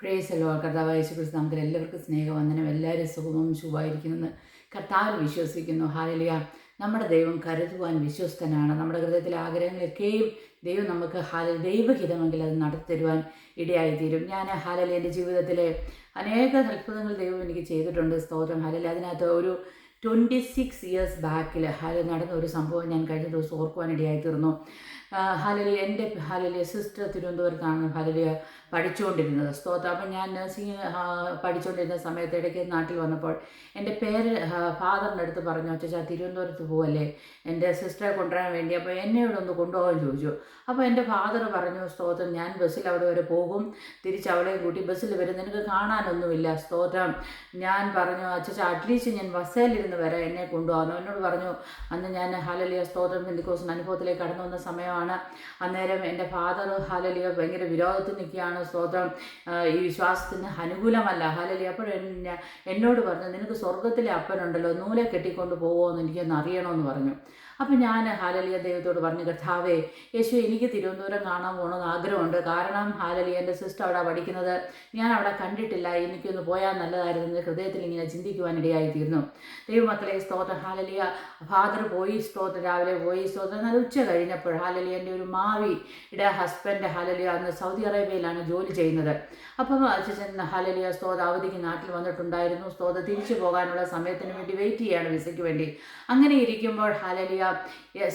Praise Lord. കർത്താവായ യേശുക്രിസ്തു നാമത്തിൽ എല്ലാവർക്കും സ്നേഹവന്ദനം. എല്ലാവരും സുഖവും ശുഭമായിരിക്കുമെന്ന് കർത്താവിൽ വിശ്വസിക്കുന്നു. ഹല്ലേലൂയ. നമ്മുടെ ദൈവം കരുതുവാൻ വിശ്വസ്തനാണ്. നമ്മുടെ ഹൃദയത്തിലെ ആഗ്രഹങ്ങളൊക്കെയും ദൈവം നമുക്ക് ദൈവഹിതമെങ്കിൽ അത് നടത്തിത്തരുവാൻ ഇടയായിത്തീരും. ഞാൻ ഹല്ലേലൂയ എൻ്റെ ജീവിതത്തിലെ അനേക അത്ഭുതങ്ങൾ ദൈവം എനിക്ക് ചെയ്തിട്ടുണ്ട്. സ്തോത്രം. ഹല്ലേലൂയ. അതിനകത്ത് ഒരു 26 ഇയേഴ്സ് ബാക്കിൽ നടന്ന ഒരു സംഭവം ഞാൻ കഴിഞ്ഞ ദിവസം ഓർക്കുവാനിടയായിത്തീർന്നു. ഹല്ലേലൂയ. എൻ്റെ ഹല്ലേലൂയ സിസ്റ്റർ തിരുവനന്തപുരത്താണ് ഹല്ലേലൂയ പഠിച്ചുകൊണ്ടിരുന്നത്. സ്തോത്രം. അപ്പം ഞാൻ നഴ്സിംഗ് പഠിച്ചുകൊണ്ടിരുന്ന സമയത്ത് ഇടയ്ക്ക് നാട്ടിൽ വന്നപ്പോൾ എൻ്റെ ഫാദറിൻ്റെ അടുത്ത് പറഞ്ഞു, അച്ഛാ തിരുവനന്തപുരത്ത് പോവല്ലേ എൻ്റെ സിസ്റ്ററെ കൊണ്ടുവരാൻ വേണ്ടി, അപ്പോൾ എന്നെ ഇവിടെ ഒന്ന് കൊണ്ടുപോകാൻ ചോദിച്ചു. അപ്പോൾ എൻ്റെ ഫാദർ പറഞ്ഞു, സ്തോത്രം, ഞാൻ ബസ്സിൽ അവിടെ വരെ പോകും, തിരിച്ച് അവളെ കൂട്ടി ബസ്സിൽ വരും, നിനക്ക് കാണാനൊന്നുമില്ല. സ്തോത്രം. ഞാൻ പറഞ്ഞു, അച്ഛാ അറ്റ്ലീസ്റ്റ് ഞാൻ ബസ്സിലിരുന്ന് വരാം, എന്നെ കൊണ്ടുപോകാമെന്നു. എന്നോട് പറഞ്ഞു. അന്ന് ഞാൻ ഹല്ലേലൂയ സ്തോത്രം പെന്തിക്കോസ്ത് അനുഭവത്തിലേക്ക് കടന്നു വന്ന സമയമാണ്. അന്നേരം എൻ്റെ ഫാദർ ഹല്ലേലൂയ ഭയങ്കര വിരോധത്തിൽ നിൽക്കുകയാണ്. സ്തോത്രം. ഈ വിശ്വാസത്തിന് അനുകൂലമല്ല. ഹല്ലേലൂയ. അപ്പോൾ എന്നോട് പറഞ്ഞു, നിനക്ക് സ്വർഗത്തിലെ അപ്പനുണ്ടല്ലോ, നൂലെ കെട്ടിക്കൊണ്ട് പോകുമോയെന്ന് എനിക്കൊന്ന് അറിയണമെന്ന് പറഞ്ഞു. അപ്പം ഞാൻ ഹല്ലേലൂയ ദൈവത്തോട് പറഞ്ഞു, കർത്താവേ യേശു, എനിക്ക് തിരുവനന്തപുരം കാണാൻ പോകണമെന്ന് ആഗ്രഹമുണ്ട്. കാരണം ഹല്ലേലൂയ എൻ്റെ സിസ്റ്റർ അവിടെ പഠിക്കുന്നത് ഞാൻ അവിടെ കണ്ടിട്ടില്ല, എനിക്കൊന്ന് പോയാൽ നല്ലതായിരുന്നു ഹൃദയത്തിൽ ഇങ്ങനെ ചിന്തിക്കുവാനിടയായിത്തീർന്നു. ദൈവമക്കളെ സ്തോത്രം. ഹല്ലേലൂയ. ഫാദർ പോയി. സ്തോത്രം. രാവിലെ പോയി. സ്തോത്രം. നല്ല ഉച്ച കഴിഞ്ഞപ്പോൾ ഹല്ലേലൂയ എൻ്റെ ഒരു മാവിയുടെ ഹസ്ബൻഡ് ഹല്ലേലൂയ അന്ന് സൗദി അറേബ്യയിലാണ് ജോലി ചെയ്യുന്നത്. അപ്പം അച്ഛൻ ഹല്ലേലൂയ സ്തോത്രം അവധിക്ക് നാട്ടിൽ വന്നിട്ടുണ്ടായിരുന്നു. സ്തോത്രം. തിരിച്ചു പോകാനുള്ള സമയത്തിന് വേണ്ടി വെയിറ്റ് ചെയ്യാണ് വിസയ്ക്ക് വേണ്ടി. അങ്ങനെ ഇരിക്കുമ്പോൾ ഹല്ലേലൂയ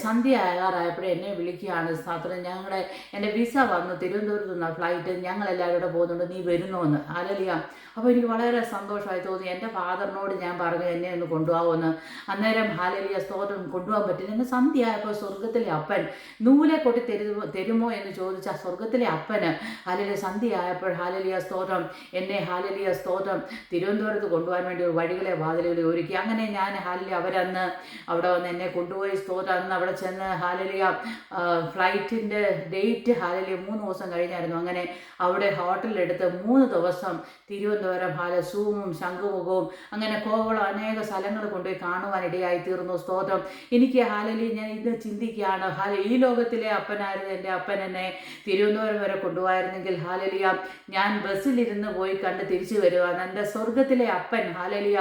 സന്ധ്യ ആകാറായപ്പോഴേ എന്നെ വിളിക്കുകയാണ്. സ്തോത്രം. എൻ്റെ വിസ വന്നു, തിരുവനന്തപുരത്ത് നിന്ന ഫ്ലൈറ്റ്, ഞങ്ങളെല്ലാവരും കൂടെ പോകുന്നുണ്ട്, നീ വരുന്നോന്ന്. ഹല്ലേലൂയ. അപ്പോൾ എനിക്ക് വളരെ സന്തോഷമായി തോന്നി. എൻ്റെ ഫാദറിനോട് ഞാൻ പറഞ്ഞു, എന്നെ ഒന്ന് കൊണ്ടുപോകുമെന്ന്. അന്നേരം ഹല്ലേലൂയ സ്തോത്രം കൊണ്ടുപോകാൻ പറ്റില്ല. എന്നെ സന്ധ്യ ആയപ്പോൾ സ്വർഗത്തിലെ അപ്പൻ നൂലെ കൊട്ടി തരുമോ എന്ന് ചോദിച്ചാൽ സ്വർഗത്തിലെ അപ്പന് ഹല്ലേലൂയ സന്ധ്യ ആയപ്പോൾ ഹല്ലേലൂയ സ്തോത്രം എന്നെ ഹല്ലേലൂയ സ്തോത്രം തിരുവനന്തപുരത്ത് കൊണ്ടുപോകാൻ വേണ്ടി ഒരു വഴികളെ വാതിലുകളെ ഒരുക്കി. അങ്ങനെ ഞാൻ ഹല്ലേലൂയ അവരന്ന് അവിടെ വന്ന് എന്നെ കൊണ്ടുപോയി. സ്തോത്രം. അന്ന് അവിടെ ചെന്ന് ഹല്ലേലൂയ ഫ്ലൈറ്റിൻ്റെ ഡേറ്റ് ഹല്ലേലൂയ 3 ദിവസം കഴിഞ്ഞായിരുന്നു. അങ്ങനെ അവിടെ ഹോട്ടലിലെടുത്ത് 3 ദിവസം തിരുവനന്തപുരം സൂമും ശംഖുമുഖവും അങ്ങനെ കോവളം അനേക സ്ഥലങ്ങൾ കൊണ്ടുപോയി കാണുവാനിടയായി തീർന്നു. സ്തോത്രം. എനിക്ക് ഹല്ലേലൂയ ഞാൻ ഇത് ചിന്തിക്കുകയാണ്, ഈ ലോകത്തിലെ അപ്പനായിരുന്നു എൻ്റെ അപ്പൻ എന്നെ തിരുവനന്തപുരം വരെ കൊണ്ടുപോയിരുന്നെങ്കിൽ ഹല്ലേലൂയ ഞാൻ ബസ്സിലിരുന്ന് പോയി കണ്ട് തിരിച്ചു വരുവാണ്. എൻ്റെ സ്വർഗത്തിലെ അപ്പൻ ഹല്ലേലൂയ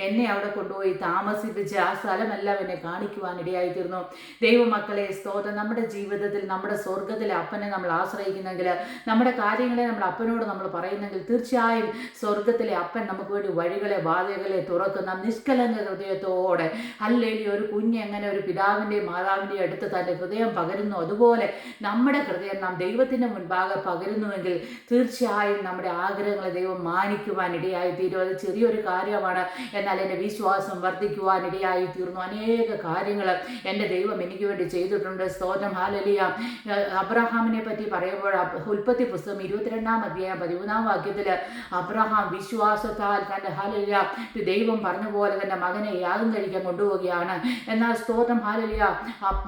എന്നെ അവിടെ കൊണ്ടുപോയി താമസിപ്പിച്ച് ആ സ്ഥലമെല്ലാം എന്നെ കാണിക്കുവാനിടയായിത്തീർന്നു. ദൈവമക്കളെ സ്തോത്രം. നമ്മുടെ ജീവിതത്തിൽ നമ്മുടെ സ്വർഗത്തിലെ അപ്പനെ നമ്മൾ ആശ്രയിക്കുന്നെങ്കിൽ, നമ്മുടെ കാര്യങ്ങളെ നമ്മൾ അപ്പനോട് നമ്മൾ പറയുന്നെങ്കിൽ, തീർച്ചയായും സ്വർഗത്തിലെ അപ്പൻ നമുക്ക് വേണ്ടി വഴികളെ വാതിലുകളെ തുറക്കുന്ന നിഷ്കലങ്ക ഹൃദയത്തോടെ ഹല്ലേലൂയ. ഒരു കുഞ്ഞ് എങ്ങനെ ഒരു പിതാവിൻ്റെയും മാതാവിൻ്റെയും അടുത്ത് തൻ്റെ ഹൃദയം പകരുന്നു, അതുപോലെ നമ്മുടെ ഹൃദയം നാം ദൈവത്തിൻ്റെ മുൻപാകെ പകരുന്നുവെങ്കിൽ തീർച്ചയായും നമ്മുടെ ആഗ്രഹങ്ങളെ ദൈവം മാനിക്കുവാനിടയായിത്തീരും. അത് ചെറിയൊരു കാര്യമാണ്, എന്നാൽ എൻ്റെ വിശ്വാസം വർദ്ധിക്കുവാനിടയായിത്തീർന്നു. അനേക കാര്യങ്ങൾ എൻ്റെ ദൈവം എനിക്ക് വേണ്ടി ചെയ്തിട്ടുണ്ട്. സ്തോത്രം. ഹല്ലേലൂയ. അബ്രഹാമിനെ പറ്റി പറയുമ്പോൾ ഉൽപ്പത്തി പുസ്തകം 22-ാം അധ്യായം 13-ാം വാക്യത്തിൽ അബ്രഹാം വിശ്വാസത്താൽ തൻ്റെ ഹല്ലേലൂയ ദൈവം പറഞ്ഞ പോലെ തൻ്റെ മകനെ യാഗം കഴിക്കാൻ കൊണ്ടുപോവുകയാണ്. എന്നാൽ സ്തോത്രം ഹല്ലേലൂയ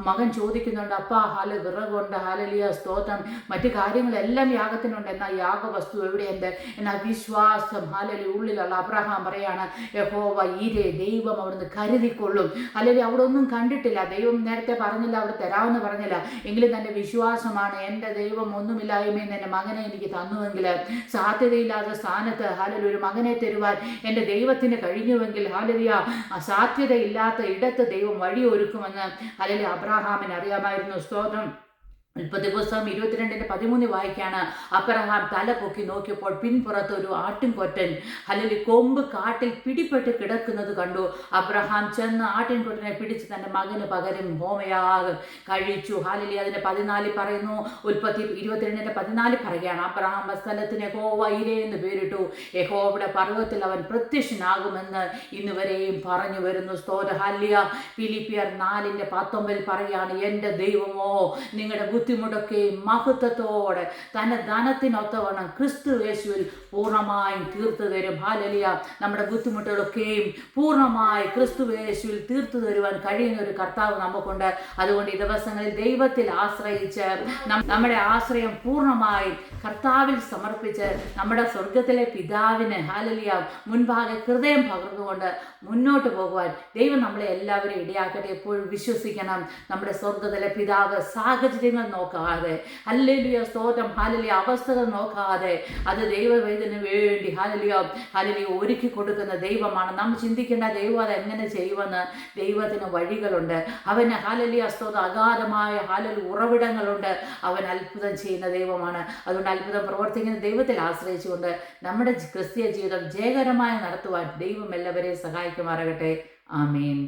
മകൻ ചോദിക്കുന്നുണ്ട്, അപ്പാ വിറകുണ്ട് ഹല്ലേലൂയ സ്തോത്രം, മറ്റു കാര്യങ്ങളെല്ലാം യാഗത്തിനുണ്ട്, എന്നാൽ യാഗവസ്തു എവിടെയുണ്ട്? എന്നാൽ വിശ്വാസം ഹല്ലേലൂയ ഉള്ളിലുള്ള അബ്രഹാം പറയാണ്, യഹോവ ഈരേ, ദൈവം അവിടുന്ന് കരുതിക്കൊള്ളും. ഹല്ലേലൂയ. അവിടെ ഒന്നും കണ്ടിട്ടില്ല, ദൈവം നേരത്തെ പറഞ്ഞില്ല, അവിടെ തരാമെന്ന് പറഞ്ഞില്ല, എങ്കിലും തൻ്റെ വിശ്വാസമാണ്. എൻ്റെ ദൈവം ഒന്നുമില്ലായ്മയിൽ എൻ്റെ മകനെ എനിക്ക് തന്നുവെങ്കിൽ, സാധ്യതയില്ലാത്ത സ്ഥാനത്ത് ഹല്ലേലൂയ ഒരു മകനെ തരുവാൻ എൻ്റെ ദൈവത്തിന് കഴിഞ്ഞുവെങ്കിൽ ഹല്ലേലൂയ സാധ്യതയില്ലാത്ത ഇടത്ത് ദൈവം വഴി ഒരുക്കുമെന്ന് ഹല്ലേലൂയ അബ്രഹാമിന് അറിയാമായിരുന്നു. സ്തോത്രം. ഉൽപ്പത്തി പുസ്തകം 22:13 വായിക്കാണ്. അബ്രഹാം തല പൊക്കി നോക്കിയപ്പോൾ പിൻപുറത്ത് ഒരു ആട്ടിൻകൊറ്റൻ ഹല്ലേലൂയ കൊമ്പ് കാട്ടിൽ പിടിപ്പെട്ട് കിടക്കുന്നത് കണ്ടു. അബ്രഹാം ചെന്ന് ആട്ടിൻകൊറ്റനെ പിടിച്ച് തൻ്റെ മകന് പകരം ഹോമയാഗം കഴിച്ചു. ഹല്ലേലൂയ. അതിൻ്റെ 14 പറയുന്നു. ഉൽപ്പത്തി 22:14 പറയുകയാണ്, അബ്രഹാം സ്ഥലത്തിന് യഹോവ ഈരേ എന്ന് പേരിട്ടു. യഹോവയുടെ പർവ്വതത്തിൽ അവൻ പ്രത്യക്ഷനാകുമെന്ന് ഇന്നുവരെയും പറഞ്ഞു വരുന്നു. സ്തോത്രം. ഹല്ലേലൂയ. ഫിലിപ്പിയർ 4:19 പറയുകയാണ്, എൻ്റെ ദൈവമോ നിങ്ങളുടെ ബുദ്ധിമുട്ടൊക്കെ മഹത്വത്തോടെ തൻ്റെ ധനത്തിനൊത്തവണ്ണം ക്രിസ്തു യേശുവിൽ പൂർണ്ണമായും തീർത്തു തരും. ഹല്ലേലൂയ. നമ്മുടെ ബുദ്ധിമുട്ടുകളൊക്കെയും പൂർണ്ണമായി ക്രിസ്തു യേശുവിൽ തീർത്തു തരുവാൻ കഴിയുന്ന ഒരു കർത്താവ് നമുക്കുണ്ട്. അതുകൊണ്ട് ഈ ദിവസങ്ങളിൽ ദൈവത്തിൽ ആശ്രയിച്ച് നമ്മുടെ ആശ്രയം പൂർണ്ണമായി കർത്താവിൽ സമർപ്പിച്ച് നമ്മുടെ സ്വർഗത്തിലെ പിതാവിന് ഹല്ലേലൂയ മുൻപാകെ ഹൃദയം പകർന്നുകൊണ്ട് മുന്നോട്ട് പോകുവാൻ ദൈവം നമ്മളെ എല്ലാവരെയും ഇടയാക്കട്ടെ. എപ്പോഴും വിശ്വസിക്കണം, നമ്മുടെ സ്വർഗത്തിലെ പിതാവ് സാഹചര്യങ്ങൾ നോക്കാതെ, ഹല്ലേലൂയ സ്തോത്രം, ഹല്ലേലൂയ അവസ്ഥകൾ നോക്കാതെ, അത് ദൈവവേദന വേണ്ടി ഹല്ലേലൂയ ഒരുക്കി കൊടുക്കുന്ന ദൈവമാണ്. നാം ചിന്തിക്കേണ്ട ദൈവം അത് എങ്ങനെ ചെയ്യുമെന്ന്. ദൈവത്തിന് വഴികളുണ്ട്. അവന് ഹല്ലേലൂയ സ്തോത്രം അഗാധമായ ഹല്ലേലൂയ ഉറവിടങ്ങളുണ്ട്. അവൻ അത്ഭുതം ചെയ്യുന്ന ദൈവമാണ്. അതുകൊണ്ട് അത്ഭുതം പ്രവർത്തിക്കുന്ന ദൈവത്തിൽ ആശ്രയിച്ചുകൊണ്ട് നമ്മുടെ ക്രിസ്തീയ ജീവിതം ജയകരമായി നടത്തുവാൻ ദൈവം എല്ലാവരെയും സഹായിക്കുമാറാകട്ടെ. ആമേൻ.